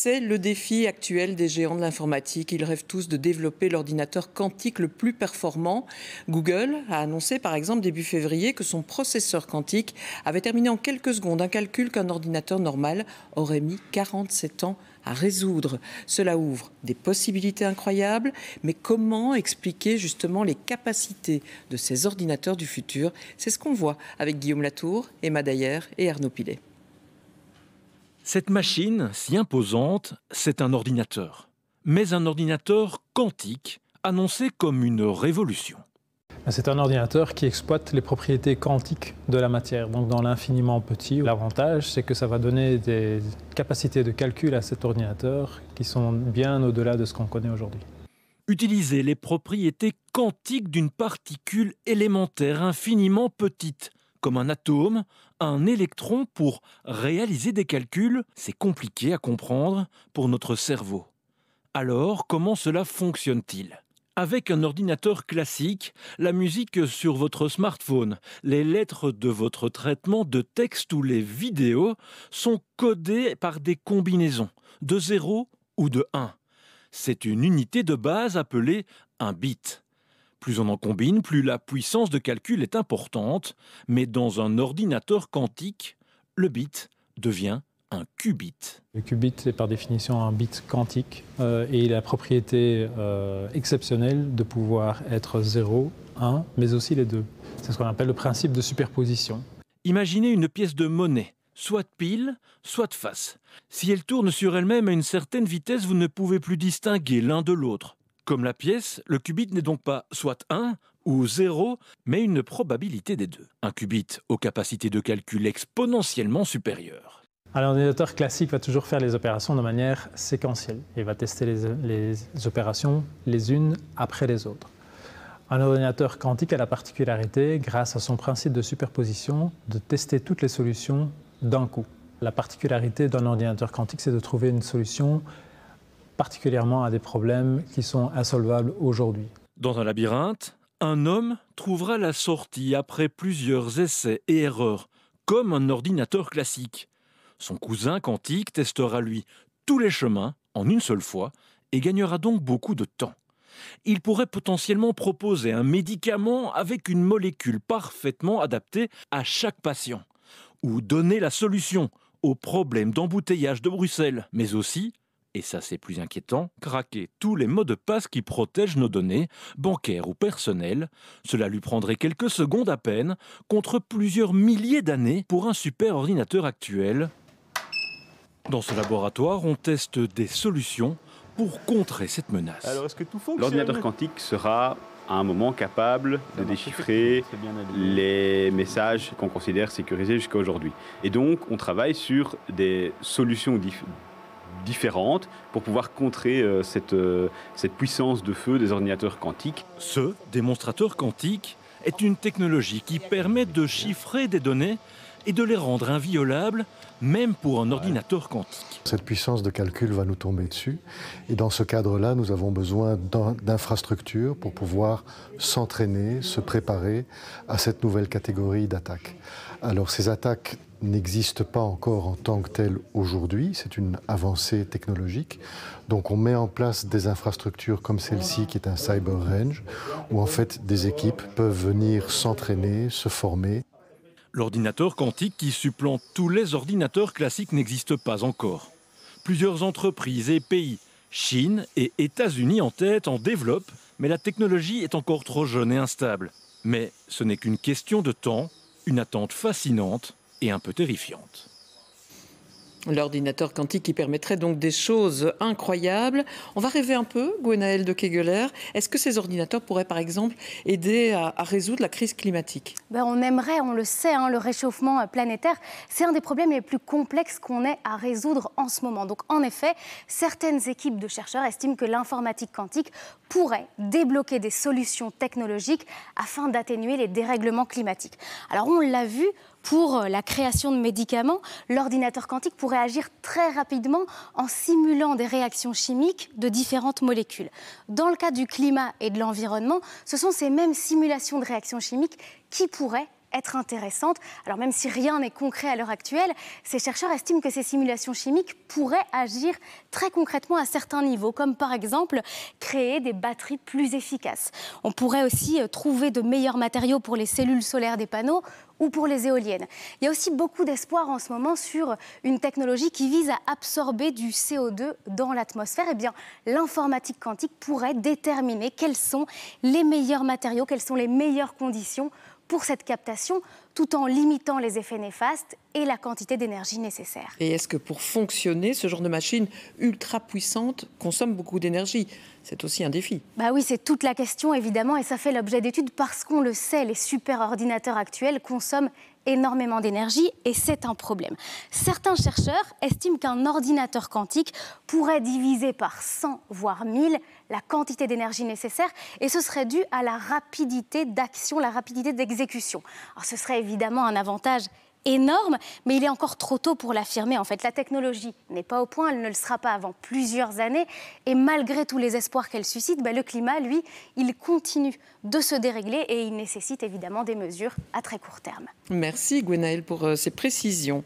C'est le défi actuel des géants de l'informatique. Ils rêvent tous de développer l'ordinateur quantique le plus performant. Google a annoncé par exemple début février que son processeur quantique avait terminé en quelques secondes un calcul qu'un ordinateur normal aurait mis 47 ans à résoudre. Cela ouvre des possibilités incroyables, mais comment expliquer justement les capacités de ces ordinateurs du futur? C'est ce qu'on voit avec Guillaume Latour, Emma Dayer et Arnaud Pilet. Cette machine, si imposante, c'est un ordinateur. Mais un ordinateur quantique, annoncé comme une révolution. C'est un ordinateur qui exploite les propriétés quantiques de la matière, donc dans l'infiniment petit. L'avantage, c'est que ça va donner des capacités de calcul à cet ordinateur qui sont bien au-delà de ce qu'on connaît aujourd'hui. Utiliser les propriétés quantiques d'une particule élémentaire infiniment petite, comme un atome, un électron, pour réaliser des calculs, c'est compliqué à comprendre pour notre cerveau. Alors, comment cela fonctionne-t-il ? Avec un ordinateur classique, la musique sur votre smartphone, les lettres de votre traitement de texte ou les vidéos sont codées par des combinaisons de 0 ou de 1. C'est une unité de base appelée un bit. Plus on en combine, plus la puissance de calcul est importante, mais dans un ordinateur quantique, le bit devient un qubit. Le qubit est par définition un bit quantique et il a la propriété exceptionnelle de pouvoir être 0, 1, mais aussi les deux. C'est ce qu'on appelle le principe de superposition. Imaginez une pièce de monnaie, soit de pile, soit de face. Si elle tourne sur elle-même à une certaine vitesse, vous ne pouvez plus distinguer l'un de l'autre. Comme la pièce, le qubit n'est donc pas soit 1 ou 0, mais une probabilité des deux. Un qubit aux capacités de calcul exponentiellement supérieures. Alors, l'ordinateur classique va toujours faire les opérations de manière séquentielle. Il va tester les opérations les unes après les autres. Un ordinateur quantique a la particularité, grâce à son principe de superposition, de tester toutes les solutions d'un coup. La particularité d'un ordinateur quantique, c'est de trouver une solution particulièrement à des problèmes qui sont insolvables aujourd'hui. Dans un labyrinthe, un homme trouvera la sortie après plusieurs essais et erreurs, comme un ordinateur classique. Son cousin quantique testera lui tous les chemins en une seule fois et gagnera donc beaucoup de temps. Il pourrait potentiellement proposer un médicament avec une molécule parfaitement adaptée à chaque patient, ou donner la solution au problème d'embouteillage de Bruxelles, mais aussi, et ça c'est plus inquiétant, craquer tous les mots de passe qui protègent nos données, bancaires ou personnelles. Cela lui prendrait quelques secondes à peine, contre plusieurs milliers d'années pour un super ordinateur actuel. Dans ce laboratoire, on teste des solutions pour contrer cette menace. Alors, est-ce que tout fonctionne ? L'ordinateur quantique sera à un moment capable de déchiffrer les messages qu'on considère sécurisés jusqu'à aujourd'hui. Et donc, on travaille sur des solutions différentes pour pouvoir contrer cette puissance de feu des ordinateurs quantiques. Ce démonstrateur quantique est une technologie qui permet de chiffrer des données et de les rendre inviolables, même pour un ordinateur quantique. Cette puissance de calcul va nous tomber dessus. Et dans ce cadre-là, nous avons besoin d'infrastructures pour pouvoir s'entraîner, se préparer à cette nouvelle catégorie d'attaques. Alors ces attaques n'existent pas encore en tant que telles aujourd'hui, c'est une avancée technologique. Donc on met en place des infrastructures comme celle-ci, qui est un Cyber Range, où en fait des équipes peuvent venir s'entraîner, se former. L'ordinateur quantique qui supplante tous les ordinateurs classiques n'existe pas encore. Plusieurs entreprises et pays, Chine et États-Unis en tête, en développent, mais la technologie est encore trop jeune et instable. Mais ce n'est qu'une question de temps, une attente fascinante et un peu terrifiante. L'ordinateur quantique qui permettrait donc des choses incroyables. On va rêver un peu, Gwenaëlle de Kegeler. Est-ce que ces ordinateurs pourraient par exemple aider à résoudre la crise climatique ? On aimerait, on le sait, le réchauffement planétaire, c'est un des problèmes les plus complexes qu'on ait à résoudre en ce moment. Donc en effet, certaines équipes de chercheurs estiment que l'informatique quantique pourrait débloquer des solutions technologiques afin d'atténuer les dérèglements climatiques. Alors on l'a vu, pour la création de médicaments, l'ordinateur quantique pourrait agir très rapidement en simulant des réactions chimiques de différentes molécules. Dans le cas du climat et de l'environnement, ce sont ces mêmes simulations de réactions chimiques qui pourraient être intéressantes. Alors même si rien n'est concret à l'heure actuelle, ces chercheurs estiment que ces simulations chimiques pourraient agir très concrètement à certains niveaux, comme par exemple créer des batteries plus efficaces. On pourrait aussi trouver de meilleurs matériaux pour les cellules solaires des panneaux ou pour les éoliennes. Il y a aussi beaucoup d'espoir en ce moment sur une technologie qui vise à absorber du CO2 dans l'atmosphère. Eh bien, l'informatique quantique pourrait déterminer quels sont les meilleurs matériaux, quelles sont les meilleures conditions pour cette captation, tout en limitant les effets néfastes et la quantité d'énergie nécessaire. Et est-ce que pour fonctionner, ce genre de machine ultra puissante consomme beaucoup d'énergie? C'est aussi un défi. Bah oui, c'est toute la question évidemment, et ça fait l'objet d'études parce qu'on le sait, les superordinateurs actuels consomment énormément d'énergie et c'est un problème. Certains chercheurs estiment qu'un ordinateur quantique pourrait diviser par 100 voire 1000 la quantité d'énergie nécessaire et ce serait dû à la rapidité d'action, la rapidité d'exécution. Alors ce serait évidemment un avantage énorme, mais il est encore trop tôt pour l'affirmer. En fait, la technologie n'est pas au point, elle ne le sera pas avant plusieurs années. Et malgré tous les espoirs qu'elle suscite, le climat, lui, il continue de se dérégler et il nécessite évidemment des mesures à très court terme. Merci Gwenaëlle pour ces précisions.